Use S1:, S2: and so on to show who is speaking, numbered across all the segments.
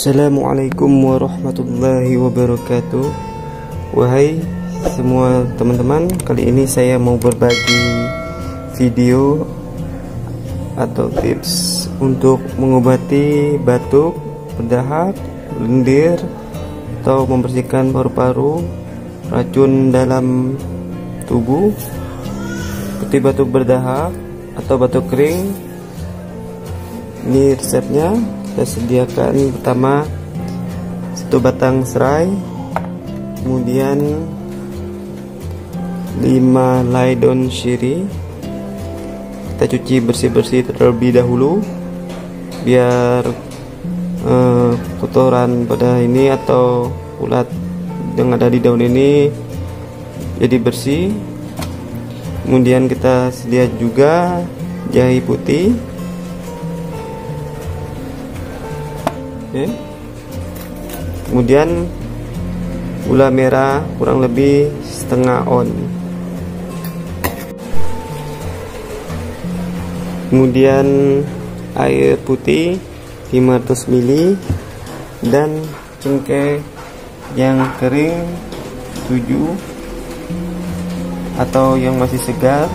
S1: Assalamualaikum warahmatullahi wabarakatuh. Wahai semua teman-teman, kali ini saya mau berbagi video atau tips untuk mengobati batuk, berdahak, lendir, atau membersihkan paru-paru, racun dalam tubuh seperti batuk berdahak atau batuk kering. Ini resepnya. Kita sediakan pertama 1 batang serai, kemudian 5 helai daun sirih. Kita cuci bersih-bersih terlebih dahulu biar kotoran pada ini atau ulat yang ada di daun ini jadi bersih. Kemudian kita sedia juga jahe putih. Oke. Kemudian gula merah kurang lebih setengah on. Kemudian air putih 500 ml dan cengkeh yang kering 7 atau yang masih segar.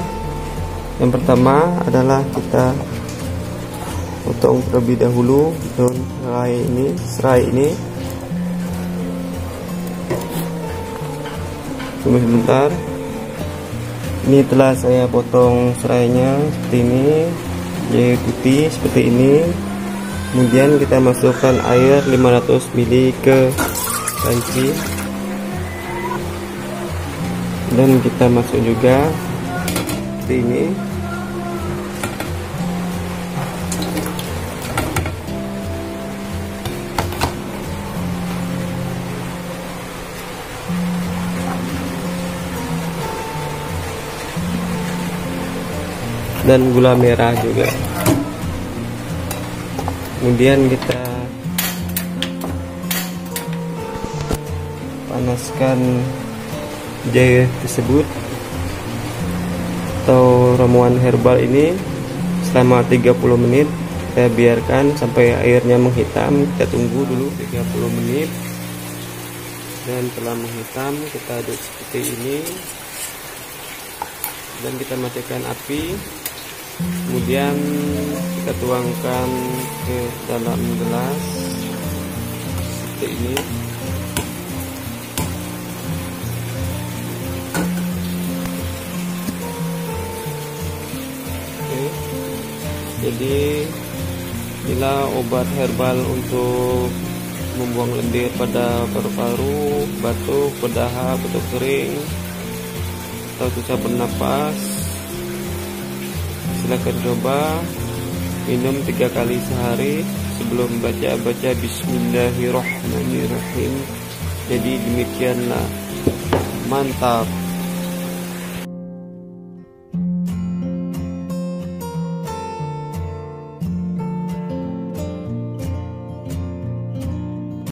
S1: Yang pertama adalah kita potong terlebih dahulu daun serai ini. Tunggu sebentar. Ini telah saya potong serainya seperti ini, jahe putih seperti ini. Kemudian kita masukkan air 500 ml ke panci dan kita masuk juga seperti ini. Dan gula merah juga. Kemudian kita panaskan jahe tersebut atau ramuan herbal ini selama 30 menit. Kita biarkan sampai airnya menghitam. Kita tunggu dulu 30 menit. Dan setelah menghitam kita aduk seperti ini. Dan kita matikan api. Kemudian kita tuangkan ke dalam gelas seperti ini. Oke. Jadi inilah obat herbal untuk membuang lendir pada paru-paru, batuk, berdahak, batuk kering, atau susah bernapas. Silakan coba minum 3 kali sehari sebelum baca Bismillahirrahmanirrahim. Jadi demikianlah, mantap.